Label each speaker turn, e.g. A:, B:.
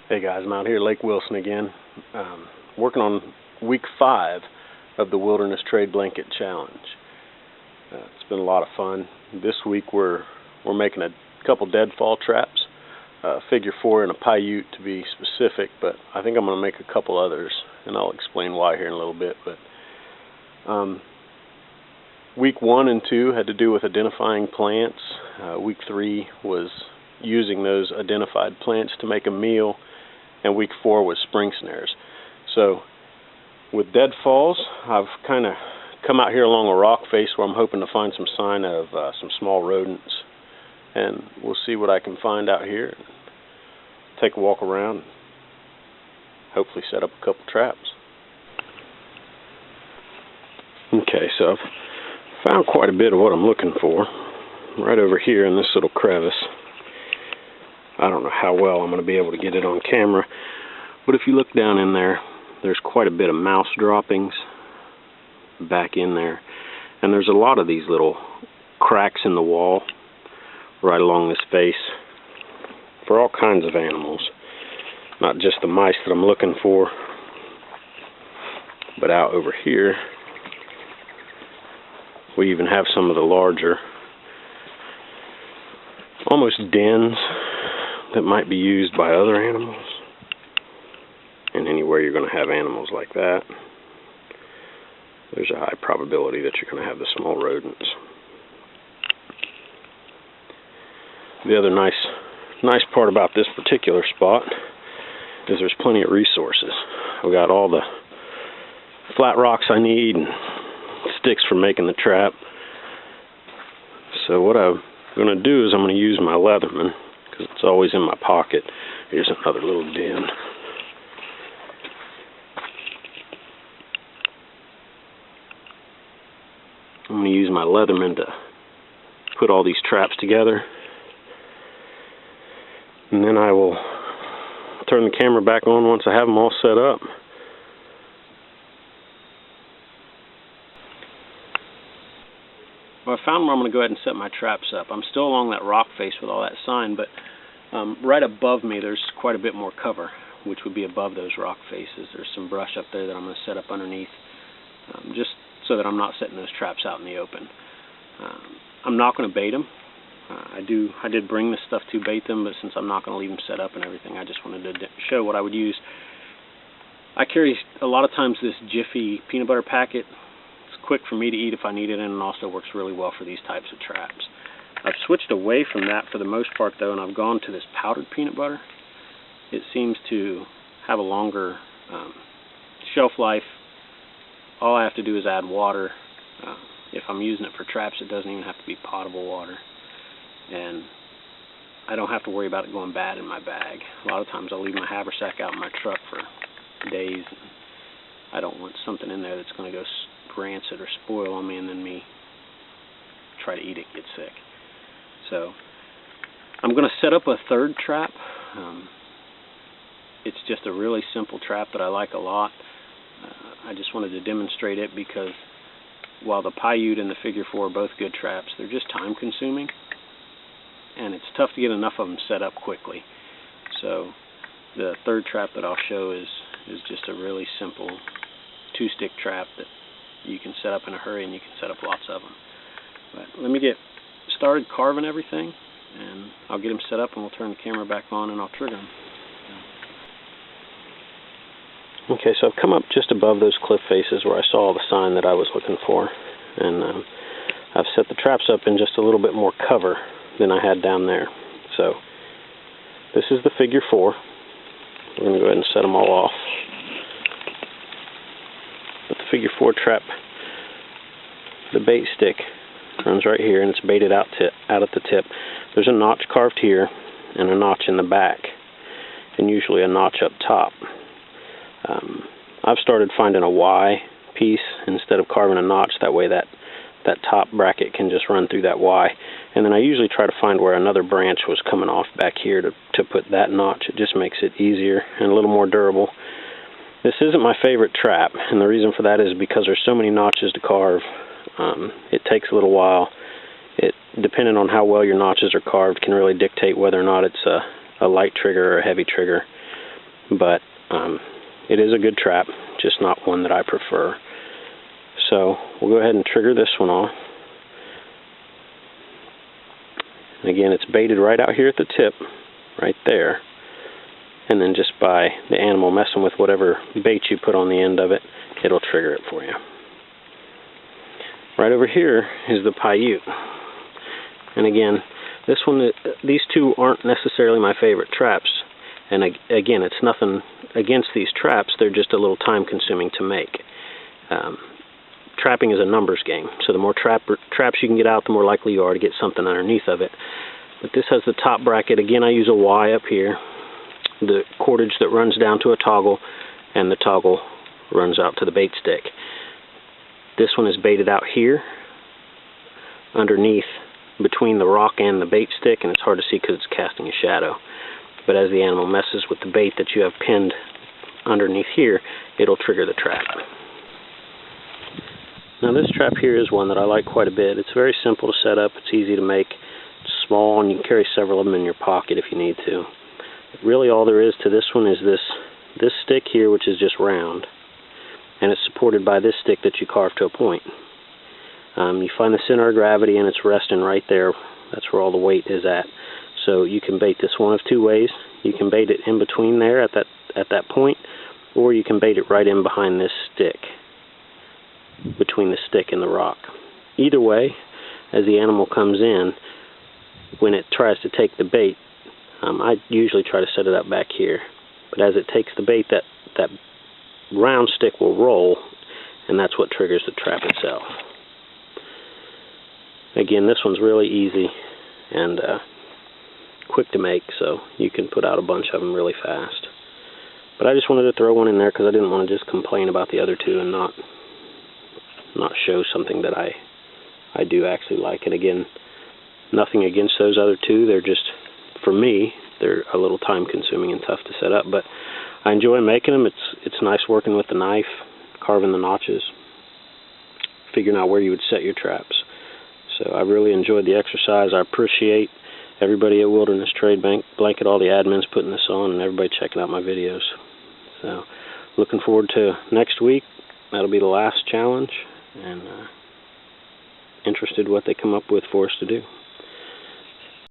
A: Hey guys, I'm out here at Lake Wilson again, working on week 5 of the Wilderness Trade Blanket Challenge. It's been a lot of fun. This week we're making a couple deadfall traps, figure 4 and a Paiute to be specific, but I think I'm going to make a couple others, and I'll explain why here in a little bit. But week 1 and 2 had to do with identifying plants. Week 3 was using those identified plants to make a meal, and week 4 was spring snares. So with deadfalls, I've kind of come out here along a rock face where I'm hoping to find some sign of some small rodents, and we'll see what I can find out here. Take a walk around, and hopefully set up a couple traps. Okay, so I've found quite a bit of what I'm looking for right over here in this little crevice. I don't know how well I'm going to be able to get it on camera, but if you look down in there, there's quite a bit of mouse droppings back in there, and there's a lot of these little cracks in the wall right along this face for all kinds of animals, not just the mice that I'm looking for, but out over here we even have some of the larger, almost dens that might be used by other animals. And anywhere you're going to have animals like that, there's a high probability that you're going to have the small rodents. The other nice part about this particular spot is there's plenty of resources. I've got all the flat rocks I need and sticks for making the trap. So what I'm going to do is I'm going to use my Leatherman, because it's always in my pocket. Here's another little den. I'm going to use my Leatherman to put all these traps together, and then I will turn the camera back on once I have them all set up. Well, I found where I'm going to go ahead and set my traps up. I'm still along that rock face with all that sign, but right above me there's quite a bit more cover, which would be above those rock faces. There's some brush up there that I'm going to set up underneath, just so that I'm not setting those traps out in the open. I'm not going to bait them. I did bring this stuff to bait them, but since I'm not going to leave them set up and everything, I just wanted to show what I would use. I carry a lot of times this Jiffy peanut butter packet. It's quick for me to eat if I need it, and it also works really well for these types of traps. I've switched away from that for the most part though, and I've gone to this powdered peanut butter. It seems to have a longer shelf life. All I have to do is add water. If I'm using it for traps, it doesn't even have to be potable water. And I don't have to worry about it going bad in my bag. A lot of times I'll leave my haversack out in my truck for days, and I don't want something in there that's going to go rancid or spoil on me, and then me try to eat it, get sick. So I'm going to set up a third trap. It's just a really simple trap that I like a lot. I just wanted to demonstrate it because while the Paiute and the figure 4 are both good traps, they're just time consuming, and it's tough to get enough of them set up quickly. So the third trap that I'll show is just a really simple 2-stick trap that you can set up in a hurry, and you can set up lots of them. But let me get started carving everything, and I'll get them set up, and we'll turn the camera back on and I'll trigger them. Okay, so I've come up just above those cliff faces where I saw the sign that I was looking for, and I've set the traps up in just a little bit more cover than I had down there. So this is the figure 4. We're going to go ahead and set them all off. But the figure 4 trap, the bait stick runs right here, and it's baited out at the tip. There's a notch carved here and a notch in the back, and usually a notch up top. I've started finding a Y piece instead of carving a notch. That way that top bracket can just run through that Y. And then I usually try to find where another branch was coming off back here to put that notch. It just makes it easier and a little more durable. This isn't my favorite trap, and the reason for that is because there's so many notches to carve. It takes a little while. Depending on how well your notches are carved, can really dictate whether or not it's a light trigger or a heavy trigger. but it is a good trap, just not one that I prefer. So we'll go ahead and trigger this one off. And again, it's baited right out here at the tip, right there. And then just by the animal messing with whatever bait you put on the end of it, it'll trigger it for you. Right over here is the Paiute. And again, these two aren't necessarily my favorite traps. And again, it's nothing against these traps, they're just a little time consuming to make. Trapping is a numbers game, so the more traps you can get out, the more likely you are to get something underneath of it. But this has the top bracket. Again, I use a Y up here, the cordage that runs down to a toggle, and the toggle runs out to the bait stick. This one is baited out here, underneath, between the rock and the bait stick, and it's hard to see because it's casting a shadow. But as the animal messes with the bait that you have pinned underneath here, it'll trigger the trap. Now this trap here is one that I like quite a bit. It's very simple to set up, it's easy to make, it's small, and you can carry several of them in your pocket if you need to. Really all there is to this one is this stick here, which is just round, and it's supported by this stick that you carve to a point. You find the center of gravity and it's resting right there. That's where all the weight is at. So you can bait this one of two ways. You can bait it in between there at that point, or you can bait it right in behind this stick, between the stick and the rock. Either way, as the animal comes in, when it tries to take the bait, I usually try to set it up back here, but as it takes the bait, that round stick will roll, and that's what triggers the trap itself. Again, this one's really easy and quick to make, so you can put out a bunch of them really fast. But I just wanted to throw one in there because I didn't want to just complain about the other two and not show something that I do actually like. And again, nothing against those other two. They're just, for me, they're a little time consuming and tough to set up. But I enjoy making them. It's nice working with the knife, carving the notches, figuring out where you would set your traps. So I really enjoyed the exercise. I appreciate everybody at Wilderness Trade Blanket, all the admins putting this on, and everybody checking out my videos. So looking forward to next week. That'll be the last challenge, and interested what they come up with for us to do.